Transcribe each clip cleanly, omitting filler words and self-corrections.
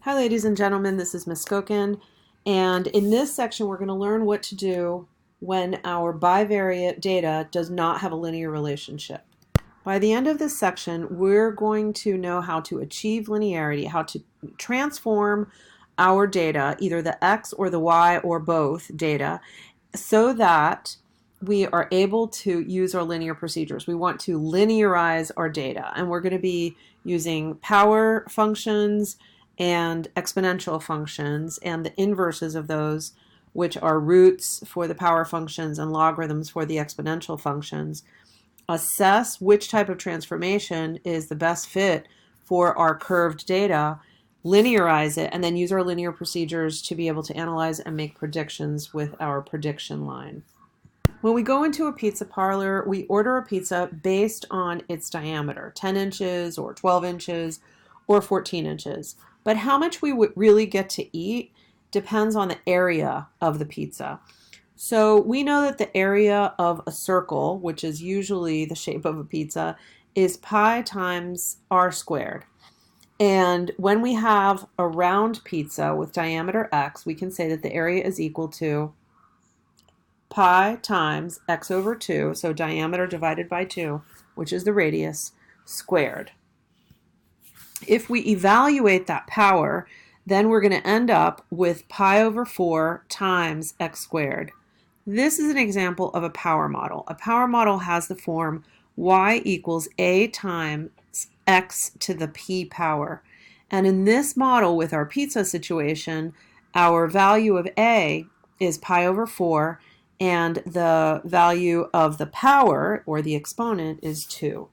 Hi ladies and gentlemen, this is Ms. Skokin, and in this section we're going to learn what to do when our bivariate data does not have a linear relationship. By the end of this section, we're going to know how to achieve linearity, how to transform our data, either the X or the Y or both data, so that we are able to use our linear procedures. We want to linearize our data, and we're going to be using power functions and exponential functions and the inverses of those, which are roots for the power functions and logarithms for the exponential functions. Assess which type of transformation is the best fit for our curved data, linearize it, and then use our linear procedures to be able to analyze and make predictions with our prediction line. When we go into a pizza parlor, we order a pizza based on its diameter, 10 inches or 12 inches or 14 inches. But how much we would really get to eat depends on the area of the pizza. So we know that the area of a circle, which is usually the shape of a pizza, is pi times r squared. And when we have a round pizza with diameter x, we can say that the area is equal to pi times x over 2, so diameter divided by 2, which is the radius, squared. If we evaluate that power, then we're going to end up with pi over 4 times x squared. This is an example of a power model. A power model has the form y equals a times x to the p power. And in this model with our pizza situation, our value of a is pi over 4, and the value of the power, or the exponent, is 2.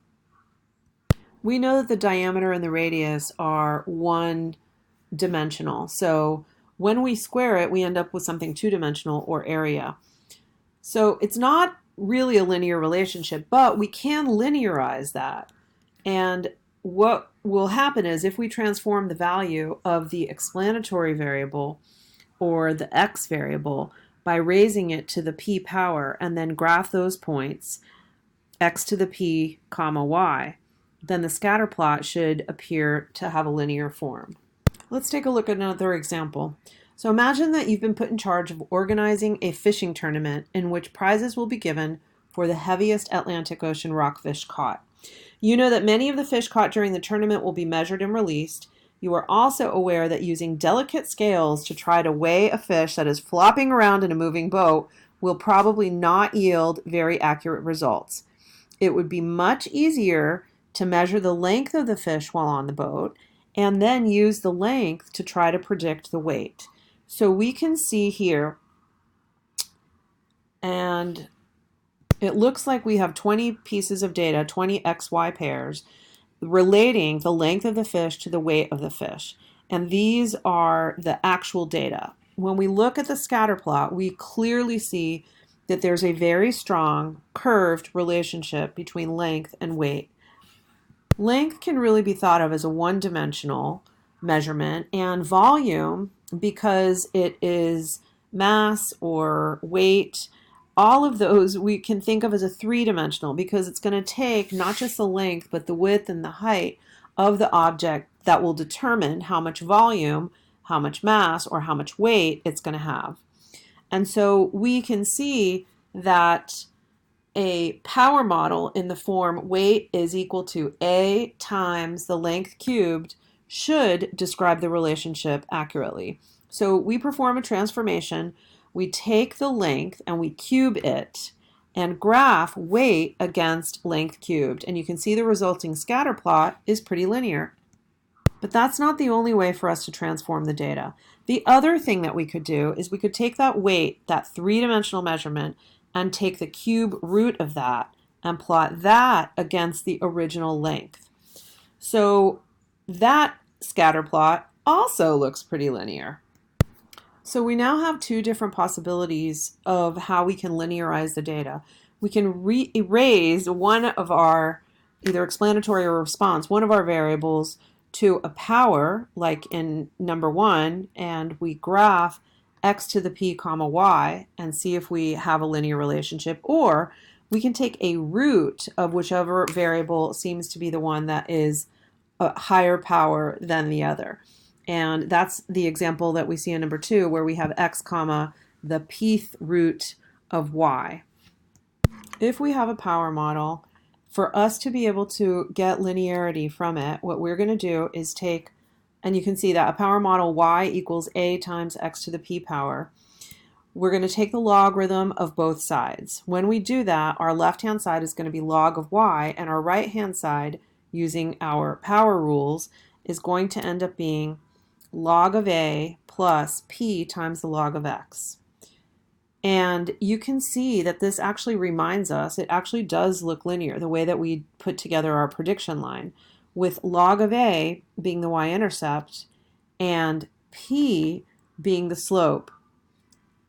We know that the diameter and the radius are one-dimensional. So when we square it, we end up with something two-dimensional, or area. So it's not really a linear relationship, but we can linearize that. And what will happen is if we transform the value of the explanatory variable or the x variable by raising it to the p power and then graph those points, x to the p comma y, then the scatter plot should appear to have a linear form. Let's take a look at another example. So imagine that you've been put in charge of organizing a fishing tournament in which prizes will be given for the heaviest Atlantic Ocean rockfish caught. You know that many of the fish caught during the tournament will be measured and released. You are also aware that using delicate scales to try to weigh a fish that is flopping around in a moving boat will probably not yield very accurate results. It would be much easier to measure the length of the fish while on the boat and then use the length to try to predict the weight. So we can see here, and it looks like we have 20 pieces of data, 20 XY pairs, relating the length of the fish to the weight of the fish. And these are the actual data. When we look at the scatter plot, we clearly see that there's a very strong curved relationship between length and weight. Length can really be thought of as a one-dimensional measurement, and volume, because it is mass or weight, all of those we can think of as a three-dimensional, because it's going to take not just the length but the width and the height of the object that will determine how much volume, how much mass, or how much weight it's going to have. And so we can see that a power model in the form weight is equal to a times the length cubed should describe the relationship accurately. So we perform a transformation. We take the length and we cube it and graph weight against length cubed. And you can see the resulting scatter plot is pretty linear. But that's not the only way for us to transform the data. The other thing that we could do is we could take that weight, that three-dimensional measurement, and take the cube root of that and plot that against the original length. So that scatter plot also looks pretty linear. So we now have two different possibilities of how we can linearize the data. We can erase one of our, either explanatory or response, one of our variables to a power, like in number 1, and we graph x to the p comma y and see if we have a linear relationship, or we can take a root of whichever variable seems to be the one that is a higher power than the other. And that's the example that we see in number 2, where we have x comma the pth root of y. If we have a power model, for us to be able to get linearity from it, what we're going to do is take, and you can see that a power model y equals a times x to the p power. We're going to take the logarithm of both sides. When we do that, our left-hand side is going to be log of y, and our right-hand side, using our power rules, is going to end up being log of a plus p times the log of x. And you can see that this actually reminds us, it actually does look linear, the way that we put together our prediction line, with log of a being the y-intercept and p being the slope.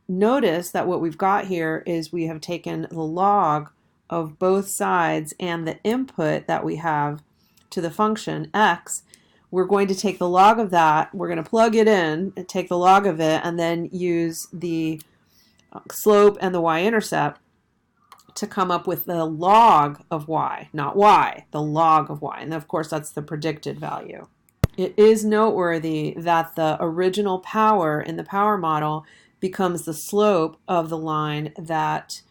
Notice that what we've got here is we have taken the log of both sides and the input that we have to the function x. We're going to take the log of that, we're going to plug it in, and take the log of it, and then use the slope and the y-intercept to come up with the log of y, not y, the log of y. And of course, that's the predicted value. It is noteworthy that the original power in the power model becomes the slope of the line that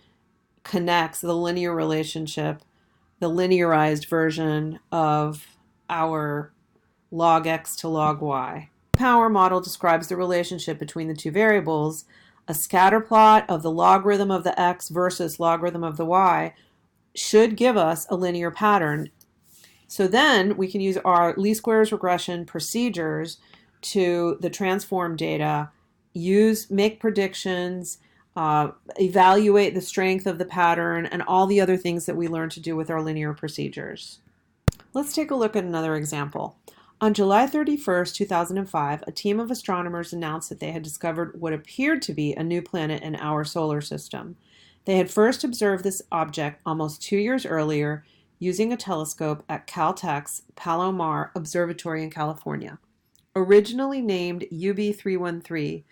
connects the linear relationship, the linearized version of our log x to log y. The power model describes the relationship between the two variables. A scatter plot of the logarithm of the x versus logarithm of the y should give us a linear pattern. So then we can use our least squares regression procedures to the transform data, make predictions, evaluate the strength of the pattern, and all the other things that we learn to do with our linear procedures. Let's take a look at another example. On July 31st, 2005, a team of astronomers announced that they had discovered what appeared to be a new planet in our solar system. They had first observed this object almost 2 years earlier using a telescope at Caltech's Palomar Observatory in California. Originally named UB313,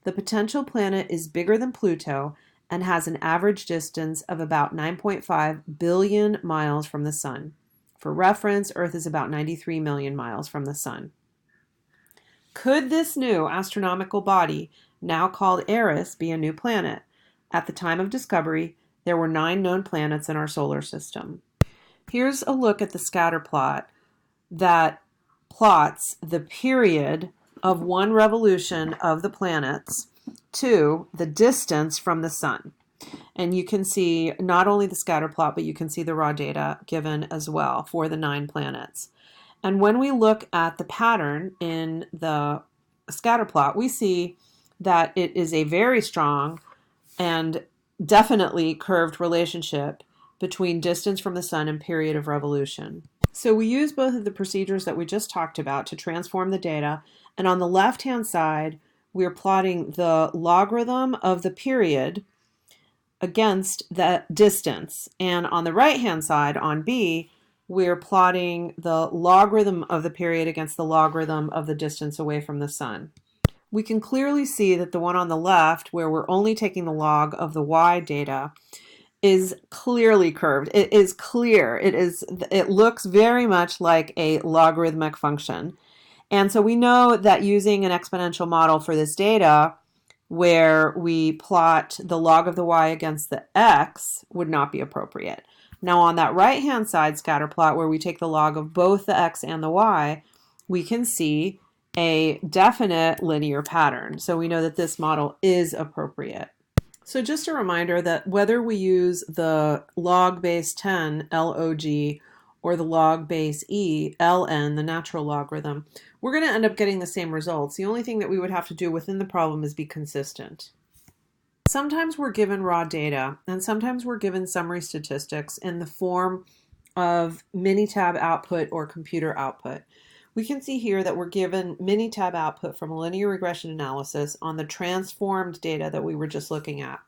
the potential planet is bigger than Pluto and has an average distance of about 9.5 billion miles from the Sun. For reference, Earth is about 93 million miles from the Sun. Could this new astronomical body, now called Eris, be a new planet? At the time of discovery, there were 9 known planets in our solar system. Here's a look at the scatter plot that plots the period of one revolution of the planets to the distance from the Sun. And you can see not only the scatter plot, but you can see the raw data given as well for the 9 planets. And when we look at the pattern in the scatter plot, we see that it is a very strong and definitely curved relationship between distance from the Sun and period of revolution. So we use both of the procedures that we just talked about to transform the data. And on the left-hand side, we're plotting the logarithm of the period against that distance. And on the right-hand side, on B, we're plotting the logarithm of the period against the logarithm of the distance away from the Sun. We can clearly see that the one on the left, where we're only taking the log of the y data, is clearly curved. It is clear. It looks very much like a logarithmic function. And so we know that using an exponential model for this data, where we plot the log of the y against the x, would not be appropriate. Now on that right-hand side scatter plot, where we take the log of both the x and the y, we can see a definite linear pattern. So we know that this model is appropriate. So just a reminder that whether we use the log base 10 log or the log base e ln, the natural logarithm, we're going to end up getting the same results. The only thing that we would have to do within the problem is be consistent. Sometimes we're given raw data, and sometimes we're given summary statistics in the form of Minitab output or computer output. We can see here that we're given Minitab output from a linear regression analysis on the transformed data that we were just looking at.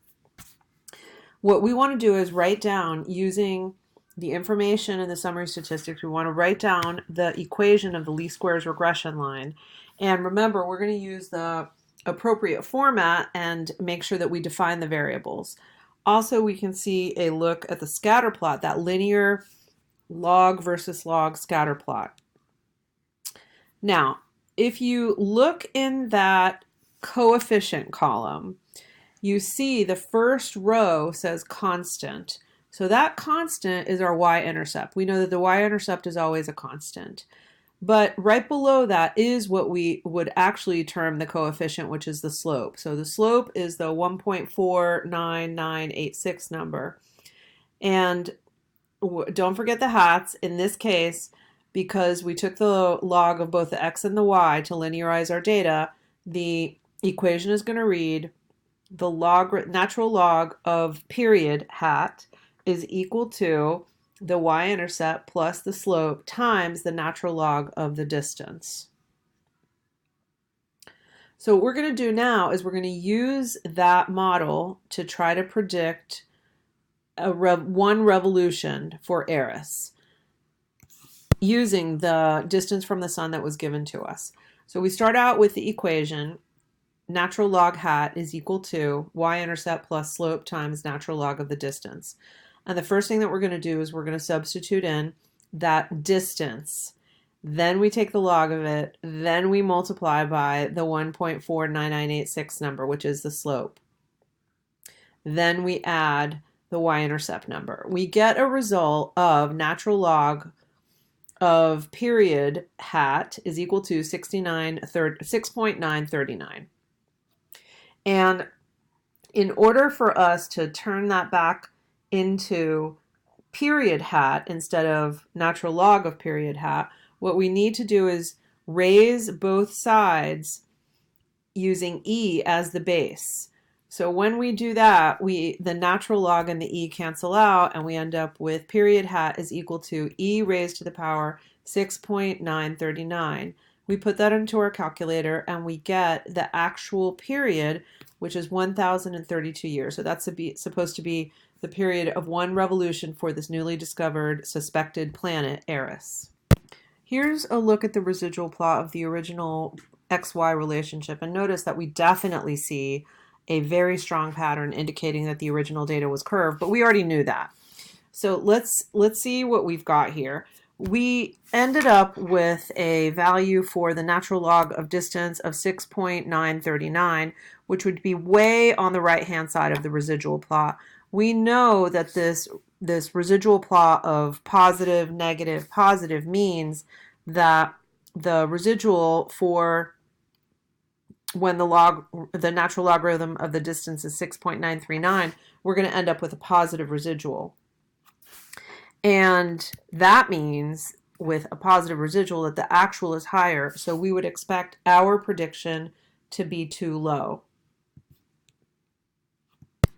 What we want to do is write down, using the information in the summary statistics, we want to write down the equation of the least squares regression line. And remember, we're going to use the appropriate format and make sure that we define the variables. Also, we can see a look at the scatter plot, that linear log versus log scatter plot. Now, if you look in that coefficient column, you see the first row says constant. So that constant is our y-intercept. We know that the y-intercept is always a constant. But right below that is what we would actually term the coefficient, which is the slope. So the slope is the 1.49986 number. And don't forget the hats in this case, because we took the log of both the x and the y to linearize our data. The equation is going to read the natural log of period hat is equal to the y-intercept plus the slope times the natural log of the distance. So what we're going to do now is we're going to use that model to try to predict one revolution for Eris using the distance from the sun that was given to us. So we start out with the equation natural log hat is equal to y-intercept plus slope times natural log of the distance. And the first thing that we're going to do is we're going to substitute in that distance. Then we take the log of it. Then we multiply by the 1.49986 number, which is the slope. Then we add the y-intercept number. We get a result of natural log of period hat is equal to 6.939. And in order for us to turn that back into period hat instead of natural log of period hat, what we need to do is raise both sides using e as the base. So when we do that, the natural log and the e cancel out, and we end up with period hat is equal to e raised to the power 6.939. We put that into our calculator and we get the actual period, which is 1,032 years. So that's supposed to be the period of one revolution for this newly discovered suspected planet, Eris. Here's a look at the residual plot of the original XY relationship, and notice that we definitely see a very strong pattern indicating that the original data was curved, but we already knew that. So let's see what we've got here. We ended up with a value for the natural log of distance of 6.939, which would be way on the right-hand side of the residual plot. We know that this residual plot of positive, negative, positive means that the residual for when the natural logarithm of the distance is 6.939, we're going to end up with a positive residual. And that means with a positive residual that the actual is higher, so we would expect our prediction to be too low.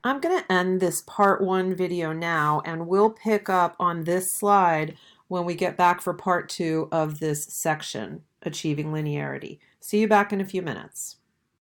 I'm going to end this part 1 video now, and we'll pick up on this slide when we get back for part 2 of this section, Achieving Linearity. See you back in a few minutes.